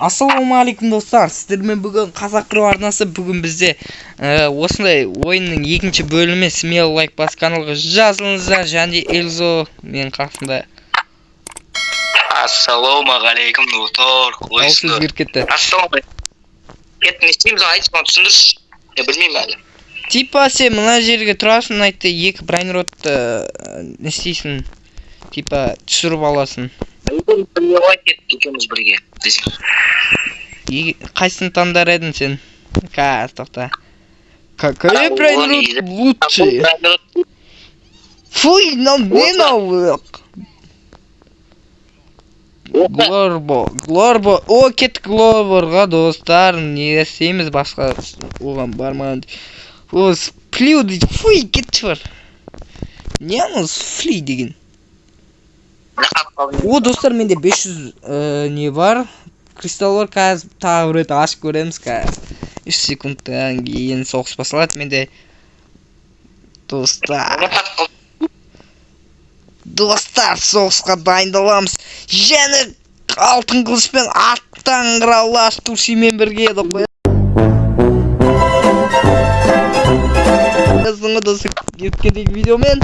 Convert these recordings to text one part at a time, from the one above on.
Ассалаумағалейкум достар, сіздермен бүгін қазақ кру арнасы бүгін бізде осындай ойынның екінші бөлімі смело лайк бас каналға жазылыңыздар. және Эльзо мен қасында. Ассалаумағалейкум достар. Өзгеріп кетті. Ассалаумағалейкум. Не істейміз айтып түсіндірші. Білмеймін әлі. Типа сен мына жерге тұрасың, айтты, екі брониродты не істейсің? Типа түсіріп аласың. Екеуміз бірге. Қайсысын таңдар едің сен? Тоқта. Какой бронирод лучше? Фуй, не новый. Глорбо. О, кеттік Глорбоға достар. Не істейміз басқа оған бармаған. О, сплю дейді. Фуй, кетші бар. Не аныз фли деген? О, достар, менде 500 не бар. Кристаллар қазір тағы бір рет ашып көреміз қазір. 3 секундтан кейін соғыс басылады. Менде Достар, соғысқа дайындаламыз. Және алтын қылышпен аттан қыралас Турсимен бірге еді қой. Достар, кеткендегі видеомен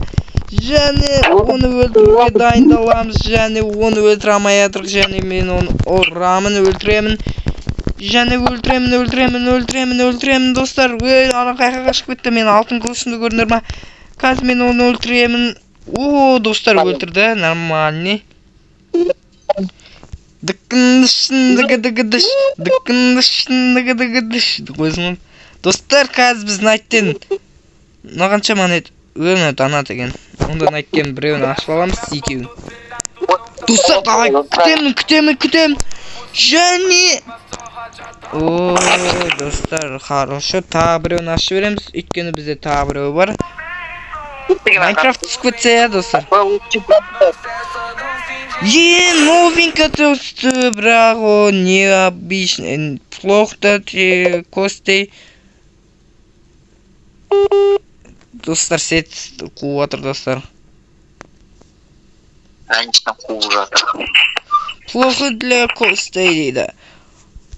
және оны өлтіруге дайындаламыз. Және оны өлтіре алмай жатырық. Және мен оны ұрамын, өлтіремін. Және өлтіремін достар. Ана қайқа қашып кетті. Мен алтын қылышымды көрінер ма? Қазір мен оны өлтіремін. О, достар, өлтірді. Нормальный. Достар, қазір біз найттен нағанша монет өліне донат екен. Онда найттен біреуін ашып аламыз, екеуін. Достар, давай, күтемін. Және о, достар, хорошо. Тағы біреуін ашып береміз. Өйткені бізде тағы біреу бар. Майнкрафт түсіп кетсе, достар. Новенько түсті, бірақ о, необычный. Плохо костей. Достар, сет қуып отыр, достар. Конечно, қуып жатыр. Плохо для костей дейді.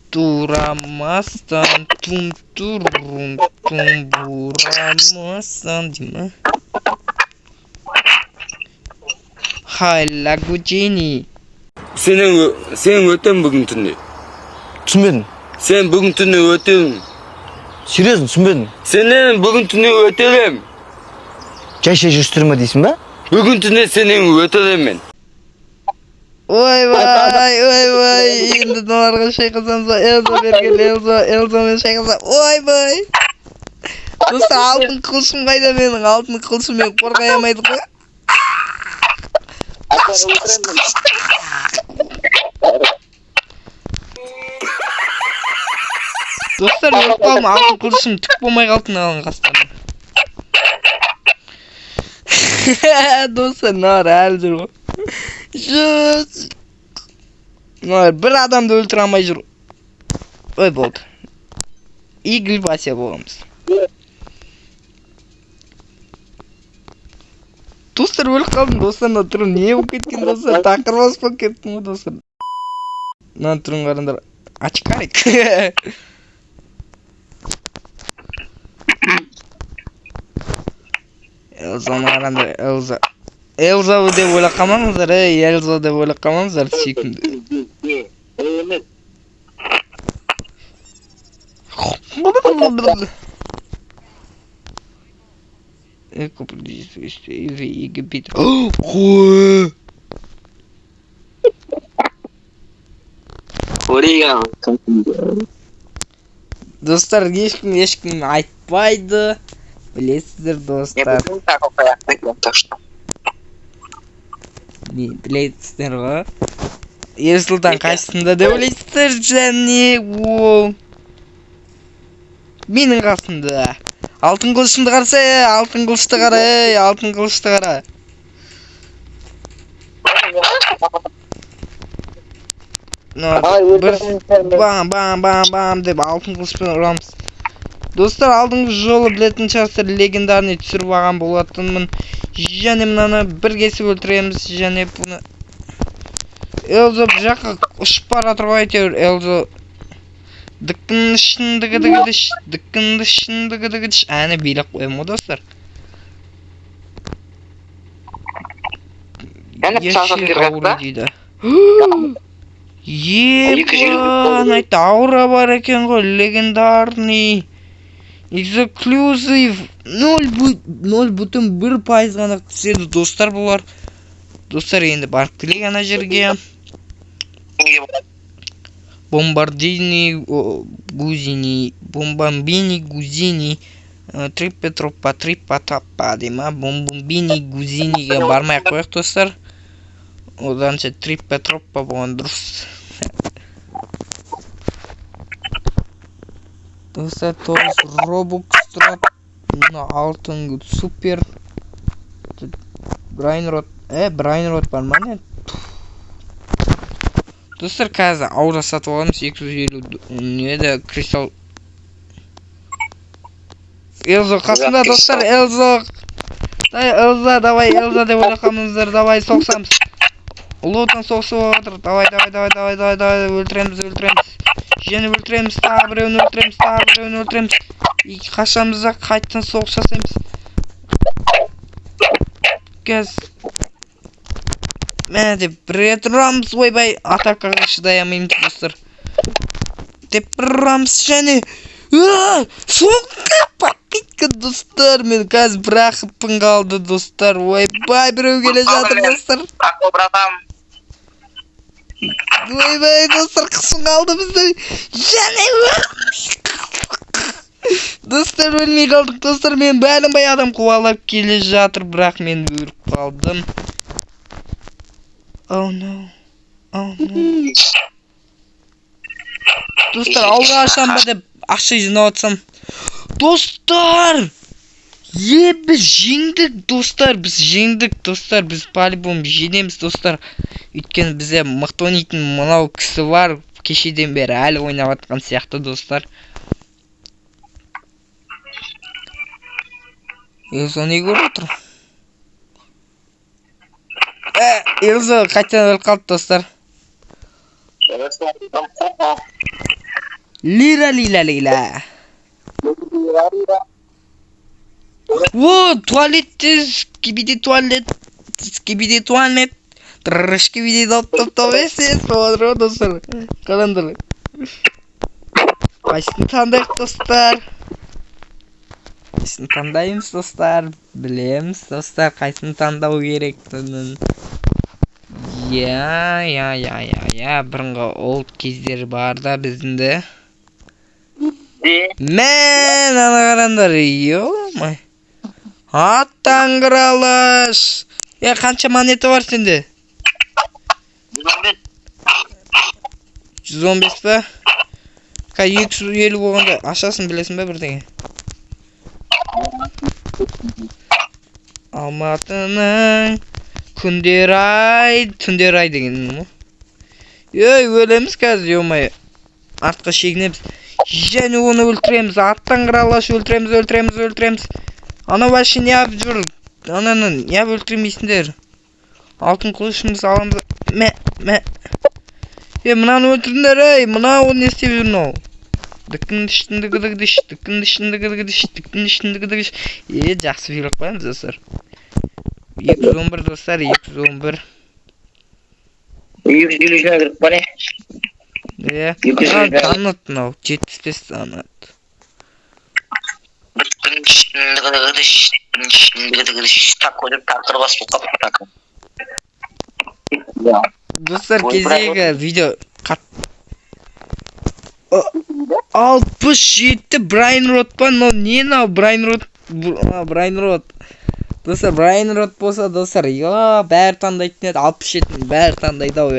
Турамастан, тум-турум, тум-бурамастан, деймі. Хайла Гучини. Сен өтем бүгін түнде. Түсінбедім. Сен бүгін түнде өтем. Серьезно, түсінбедім. Сенен бүгін түнде өтелем. Жай жүрістірме дейсің ба? Бүгін түнде сенен өтелем мен. Ой, енді донарға шайқасамыз. Элзо берген, Элзомен шайқасам. Ой. Достар, алтын қылышым қайда менің? Алтын қылышыммен қорғай алмайды ғой. Достар, өліп қалдым, алтын қылышым түк болмай қалды алған қастарым. Достар, нар әлі жүр ғой. Бір адамды өлтіре алмай жүр. Ой, болды. Игіль Вася боламыз. Достар, өліп қалдым, достар, на тұрын не болып кеткен, достар, тақырбас болып кеттім ғой, достар. На тұрын қарандар, очкарик. Элзаны қарандар, Элза деп ойлап қалмаңыздар, Элза деп ойлап қалмаңыздар, сүйкімді. Достар, ешкім айтпайды. Білесіздер, достар. Білесіздер ғой. Ерсұлтан қайсында деп білесіздер, және оу. Менің қасында. Алтын қылышымды қарса, алтын қылышты қара. Бам деп алтын қылышпен ұрамыз. Достар, алдыңғы жолы білетін шығарсыздар, легендарный түсіріп алған болатынмын. Және мынаны бір кесіп өлтіреміз, және бұны Elzo bir жаққа ұшып бара тұрып әйтеуір Elzo діккінді шындығы әні билеп қоямын ғой достар. Дейді. Ебан, аура бар екен ғой, легендарный. Эксклюзив 0,1% ғана түседі достар бұлар. Достар енді барып келейік ана жерге. Бомбамбини Гузини триппа таппа дейма. Бомбамбини Гузиниге бармай қояқ достар. Оданша триппа троппа болған дұрыс. Достар 9 робокс тұрады. Алтын күт супер. Брайнрод бар ма не? Достар қазір аура сатып аламыз 250 неді кристалл. Элзо қасында достар, Элзо. Давай Элзо деп ойлақанымыздар, давай соқсамыз. Ұлы отан соғысы болатыр. Давай, өлтіреміз. Жені өлтіреміз, тағы біреуін өлтіреміз. Қашамызда қайттан соғыс жасаймыз. Кәз Мәне деп бір рет ұрамыз, ойбай, атакаға шыдай алмаймыз достар. Деп ұрамыз және соңғы пакетке достар. Мен қазір бірақыппын қалды достар. Ойбай, біреу келе жатыр достар. Ойбай достар, қысым қалды бізді. Және достар, өлмей қалдық достар. Мен бәлінбай адам қуалап келе жатыр, бірақ мен өліп қалдым. Oh no. Достар, алға ашам ба деп ақша жинап атсам. Достар! Біз жеңдік достар, біз по-любому жеңеміз достар. Өйткені бізде мықты ойнайтын мынау кісі бар, кешеден бері әлі ойнап атқан сияқты достар. Элзо не көріп отыр? Элзо қайтадан өліп қалды достар. Лира. О, туалет, скибиди туалет. Скибиди топ есе смотрю достар. Қараңдар. Қайсысын таңдайық достар? Қайсысын таңдаймыз достар? Білеміз достар, қайсысын таңдау керектігін. Бұрынғы олд кездер бар да біздіңді. Мен ана қараңдар, ё-май. Аттаңғыралаш. Қанша монета бар сенде? 115 ба? 250 болғанда ашасын білесің ба бірдеңе? Алматының күндер ай деген мұ? Өлеміз қазір, ё-май. Артқа шегінеміз. Және оны өлтіреміз. Аттаңғыралаш өлтіреміз. Ана бәші не ап жүр? Ананы не ап өлтіремейсіңдер? Алтын қылышымыз аламыз. Мынаны өлтірдіңдер, мынау не істеп жүрін ол? Діккін ішіндігідігідіш. Жақсы филік қоямыз достар. 211 достар, 211. 250 кіріп бар Таныт мынау, 75 таныт. Достар, кезегі видео 67 Брайнрод па? Не нау Брайнрод? Достар, Брайнрод болса достар, бәрі таңдайтын еді, 67 бәрі таңдайды ау.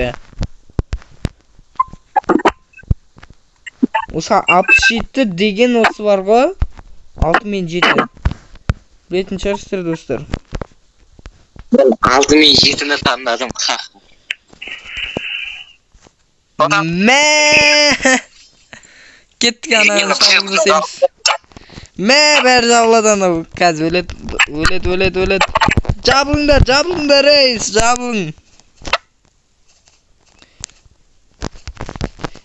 Осы 67 деген осы бар ғой, 6 мен 7. Білетін шығарсыздар достар. 6 мен 7-ні таңдадым. Кеттік ана шағылды семіз. Бәрі жабыладан ау. Қазір өлет. Жабылыңдар, рейс, жабылың.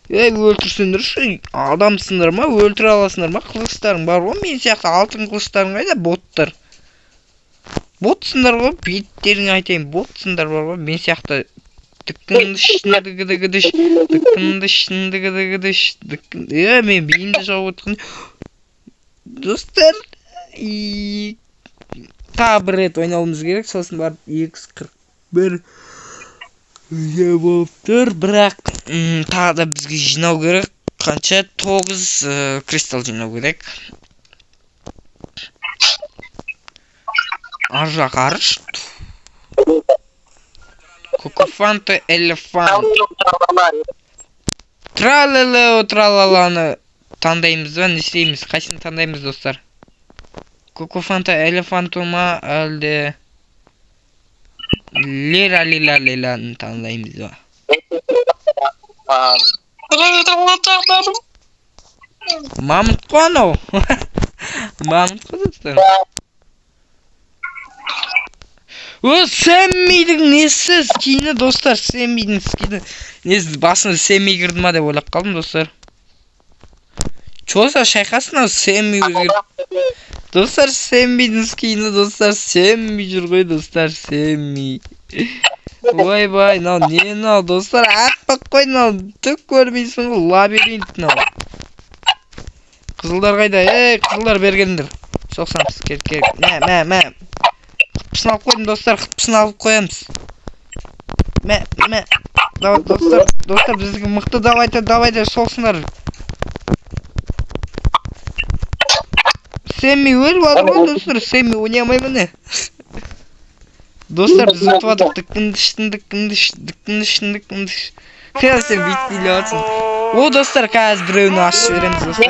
Өлтірсеңдерші, адамсыңдар ма, өлтіре аласыңдар ма? Қылыштарың бар ғой, мен сияқты алтын қылыштарың қайда, боттар. Ботсыңдар ғой, беттерін айтайын, ботсыңдар бар ғой, мен сияқты діккінді шындыгыдыгыдыш, діккінді шындыгыдыгыдыш, мен бейінді жауып отқан. Достар, тағы бір рет ойнауымыз керек, сосын барып 241 болып тұр, бірақ тағы да бізге жинау керек. Қанша? 9 кристалл жинау керек. Ар жақ арыш. Кукуфанты элефант. Тралаланы таңдаймыз ба, не істейміз? Қайсыны таңдаймыз, достар? Кукуфанты элефанту ма, әлде лиралилалиланы таңдаймыз ба? Мамыт қой анау. Мамыт қой, достар. Сэммидің несі скині, достар? Сэммидің скині несі, басында Сэмми кірді ма деп ойлап қалдым, достар. Чоса шайқасын ау, Сэмми өзгерді. Достар, Сэммидің скині, достар. Сэмми жүр ғой, достар, Сэмми. Ой-бай, нау, не нау, достар? Аппақ қой, нау, түк көрмейсің ғой, лабиринт, нау. Қызылдар қайда? Қызылдар бергендір. Соқсамыз, керек. Мә. Қыпшын алып қойдым, достар, қыпшын алып қоямыз. Мә. Достар, біздігі мықты, давайте, соқсындар. Сэмми өліп алды ғой, достар, Сэмми ойнамай міне. Достар, біз ұтып адық, діккінді. Қиял сен бейтпейлі атсын. О, достар, қазір біреуіні ашып береміз, достар.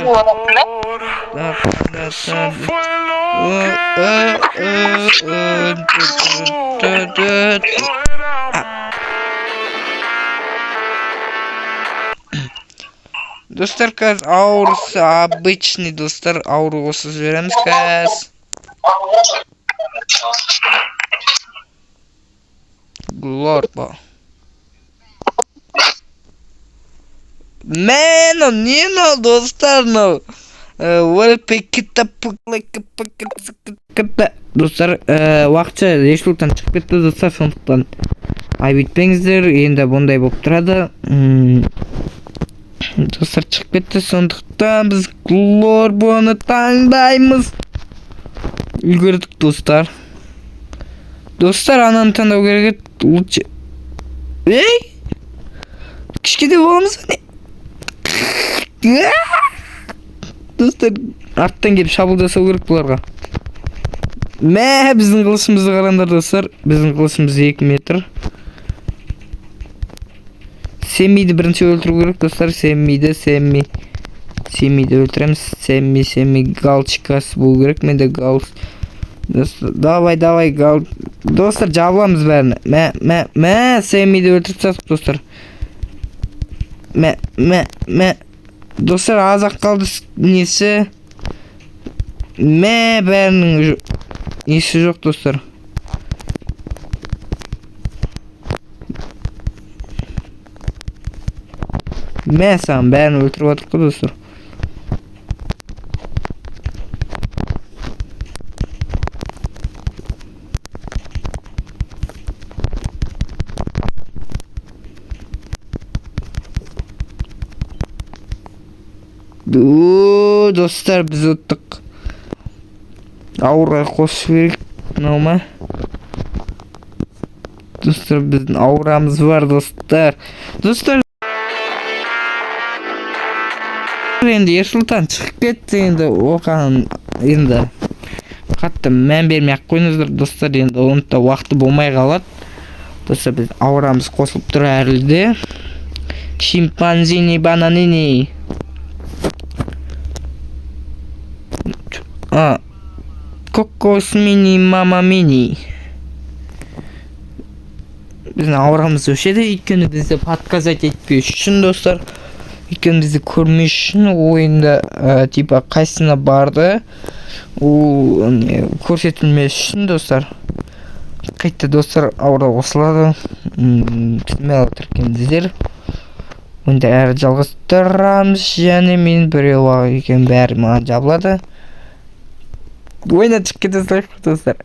Достар, қазір ауырысы обычный, достар, ауыры осы жібереміз қазір. Глорба. Мено, не но, достар, но. Достар, уақытша ешіліктен шығып кетті, достар, сондықтан айбетпеңіздер, енді бұндай болып тұрады. Достар, шығып кетті, сондықтан біз Глорбаны таңдаймыз. Үлгердік, достар. Достар, ананы таңдау керек. Лучше. Кішкеде боламыз ба не? Достар, арттан келіп шабуылдасау керек бұларға. Мә, біздің қылышымызды қараңдар, достар. Біздің қылышымыз 2 метр. Сэммиді бірінші өлтіру керек, достар. Сэммиді өлтіреміз. Сэмми галчикасы болу керек. Менде галч. Достар, давай, галч. Достар, жабыламыз бәріні. Мә, Сэммиді өлтіріп сатып, достар. Мә. Достар, азақ қалды несі. Мә, бәрінің несі жоқ, достар. Мә, саған бәрін өлтіріп атық қой, достар. Достар, біз ұттық. Ауырға қосып берек, мынау ма? Достар, біздің ауырамыз бар, достар. Достар, енді Ерсұлтан шығып кетті, енді оған енді қатты мән бермей-ақ қойыңыздар, достар. Енді онда уақыты болмай қалады. Достар, біз ауырамыз қосылып тұр әрілде. Шимпанзини бананини. Кокос мини, мама мини. Біздің ауырамыз өшеді, өйткені бізді подкаст етпей үшін, достар. Өйткені бізді көрмей үшін ойында типа қайсына барды, ол көрсетілмес үшін, достар. Қайтты, достар, ауыра қосылады. Түсінмей тіркеңіздер. Онда әрі жалғастырамыз, және мен біреу ақ екен бәрі маған жабылады. Ойнатып кете салайық, достар.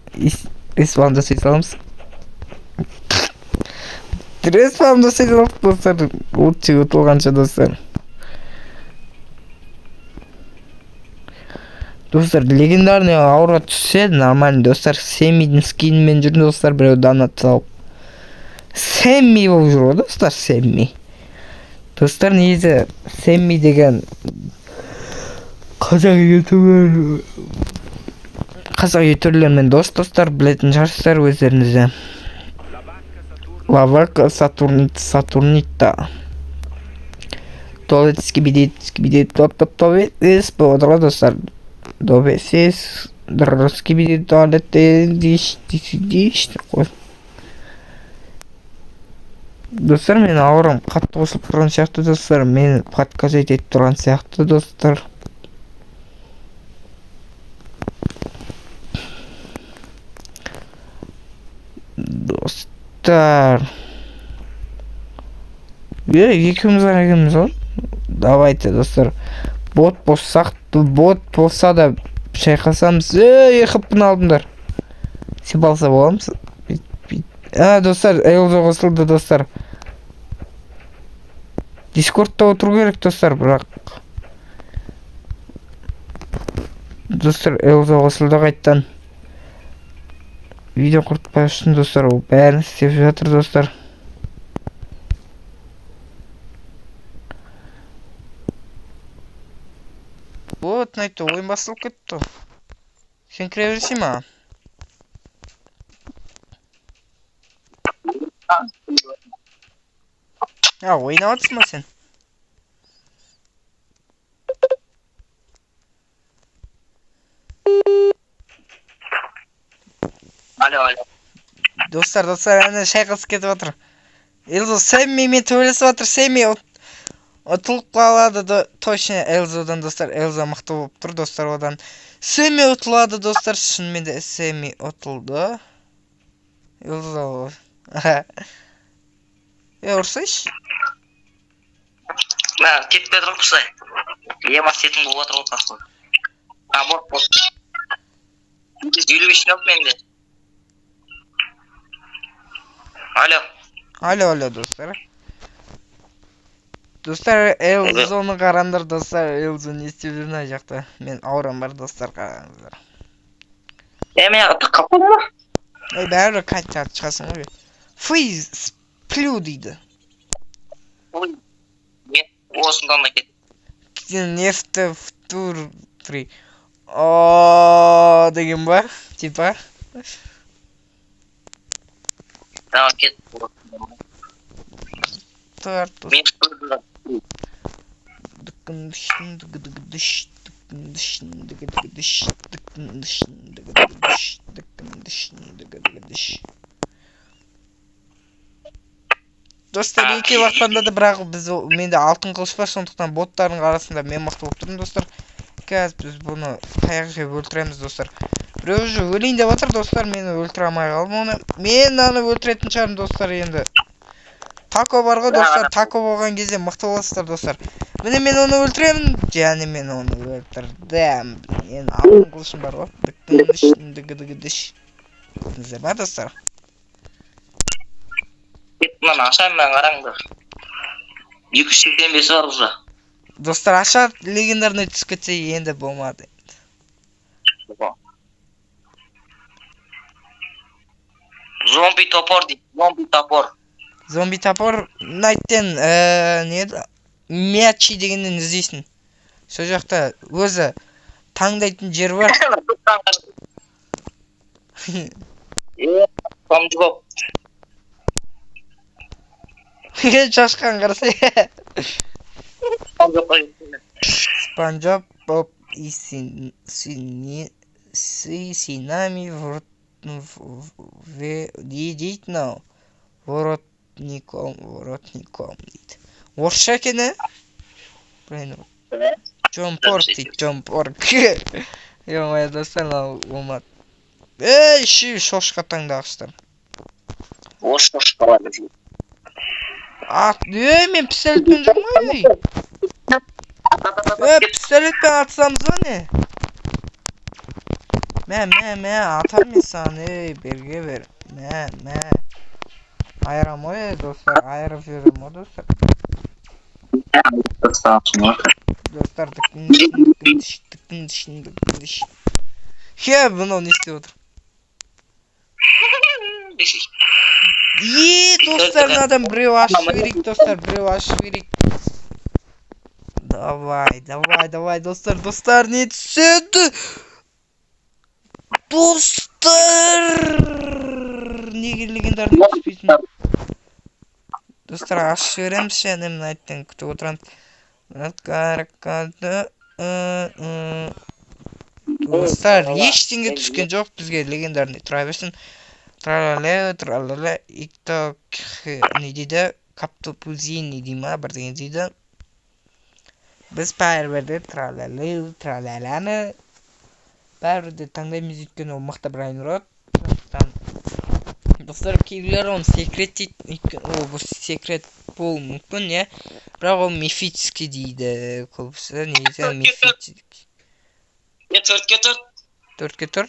Респаунды сүй саламыз. Респаунды сүй салайық, достар. Отчы ұтылғанша, достар. Достар, легендарный аура түссе нормально, достар. Сэммидің скинмен жүрді, достар. Біреу донат салып. Сэмми болып жүр ғой, достар, Сэмми. Достар, негізі Сэмми деген қазақ ютуберлермен достар, білетін шығарсыздар өздеріңізде. Лавака Сатурнита. Туалет скибиди топ, болады ғой, достар. Добесес, скибиди туалет, диш, қой. Достар, мен ауырым қатты қосылып тұрған сияқты, достар. Мен подкаст етіп тұрған сияқты, достар. Достар. Екеуміз ғой. Давайте, достар. Бот болса да шайқасамыз. Хыппын алдыңдар. Сипалса боламыз. Достар, Элзо қосылды, достар. Дискордта отыру керек, достар, бірақ. Достар, Элзо қосылды қайттан. Видео құртпай үшін, достар, ол бәрін істеп жатыр, достар. Вот, найты, ойын басылып кетті. Сен кіре берсей ма? Ойнап атсың ба сен? Алло. Достар, әне шайқасы кетіп жатыр. Элзо Сэммимен төбелесіп жатыр. Сэмми ұтылып қалады, точно Элзодан, достар. Элзо мықты болып тұр, достар, одан. Сэмми ұтылады, достар. Шынымен де Сэмми ұтылды. Элзо. Ұрсайш? Кетпе тұрып құсай. Емас сетін бұл отыр отыр қой. Бот. 55 нөп менде. Алло, достар. Достар, Элзоны қарандар, достар. Элзо не істеп жүрін жақта. Мен аурам бар, достар, қараңыздар. Мен тыққап қойды ма? Бәрі қайтып шығасың ғой. Физ, сплю дейді. Мен осындан да кеттім. Нефті втуртри. Деген ба? Типа? Давай кеттім. Тарту. Мен көрдім. Достар, екі уақытанда да бірақ менде алтын қылыш бар, сондықтан боттардың арасында мен мықты болып тұрмын, достар. Қазір біз бұны қаяққа өлтіреміз, достар. Біреу уже өлейін деп жатыр, достар, мені өлтіре алмай қалдым оны. Мен аны өлтіретін шығармын, достар, енді. Тако бар ғой, достар, тако болған кезде мықты боласыздар, достар. Міне мен оны өлтіремін, және мен оны өлтірдім. Мен алтын қылышым бар ғой. Дігідігідіш. Ба, достар? Мынаны ашайын мен қараңдар. 285 бар уже. Достар, аша легендарный түс кетсе енді болмады. Зомби топор дейді. Зомби топор найттен мячи дегеннен іздейсің. Сол жақта өзі таңдайтын жер бар. Спанч Боб. Шашқан қарасай. Спанч Боб и синами действительно воротником дейді. Орысша екен, блин. Чомпорк дейді, чомпорк. Ё-моё, достар, болмады. Шошқа таңдағыстар. Шошқа бар. Мен пистолетпен жамай. Пистолетпен атсамыз ба не? Мә, атам мен саған, берге бер. Мә. Айырам ой, достар, айырып жіберем ой, достар. Достар, тікіндіш. Бұны не істеп отыр? Достар, надам біреу ашып берейік, достар, біреу ашып берейік. Давай, достар, не түседі? Достар! Неге легендарный түспейтін? Достар, ашып береміз жәнем айттың, күтіп отырамыз. Достар, ештеңе түскен жоқ бізге легендарный. Тұра берсін. Тралала, икток, не дейді? Каптопузин не дейді ма? Бірдеген дейді. Біз бәрібірде тралаланы бәрібірде таңдаймыз өйткені ол мықты бір айын ұрады. Достар, кейбіреулер оны секрет дейді, ол бұл секрет болуы мүмкін, иә. Бірақ ол мифический дейді. Көбісі негізі мифический. Төртке тұр.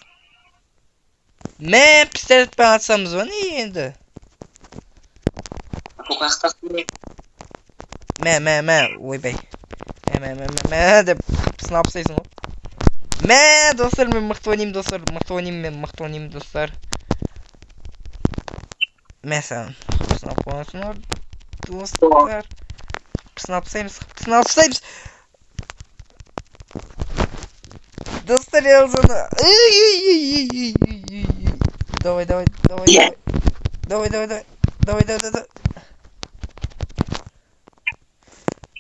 Мә, пистолетпен атсамыз ба не енді? Мә, ойбай. Мә, деп сынап сайсың ғой. Мә, достар, мен мықты ойнаймын, достар. Мә, саған сынап қоймасың, достар. Сынап саймыз. Достар, Элзаны. Давай.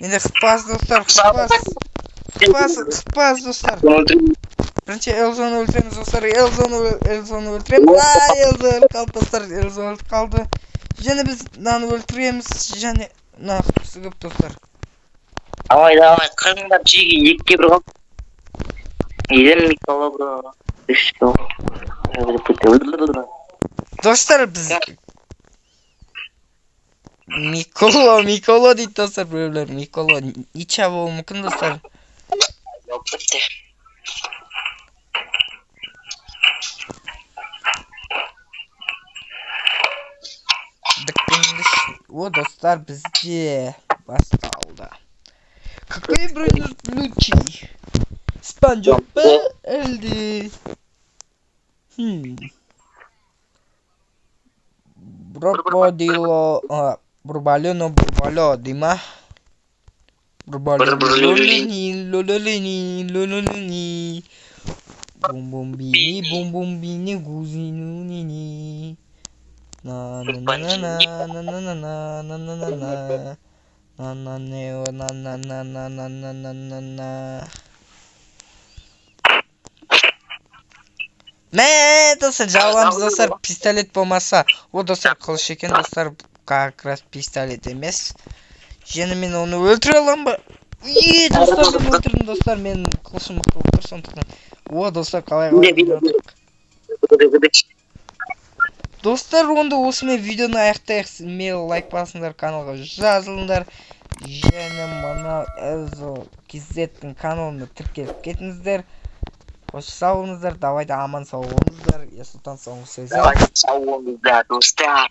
Енді қыпас, достар, достар. Бірінші Элзаны өлтіреміз, достар. Элзаны өлтіреміз. Элзаны қалды, достар. Элзаны қалды. Және біз наны өлтіреміз. Және нақысы көп, достар. Давай, қырыңдап жеге екке бір қал. Еден Микола бро. Достар, біз Микола дейді, достар, біреулер. Микола Нича болуы мүмкін, достар. О, достар, бізде басталды. Какой броню включи? Спанжоб па әлде? Бурбалё, дима? Лололини. Бум-бум-бини, гузину-нини. На-на-на-на-на-на-на-на-на-на-на. На-на-на-на-на-на-на-на-на. Мә, достар, жаламыз, достар, пистолет болмаса. О, достар, қылыш екен, достар, как раз пистолет емес. Және мен оны өлтіре алам ба? Достар, мен өлтірдім, достар, мен қылышым мықты отыр, сондықтан. О, достар, қалай достар, онда осымен видеоны аяқтайық. Мейл лайк басыңдар, каналға жазылыңдар. Және мына Элзо KZ-тің каналына тіркеліп кетіңіздер. Қош сау болыңыздар, давайте аман сау болыңыздар. Ерсұлтан соңғы сөзі. Давайте сау болыңыздар, достар.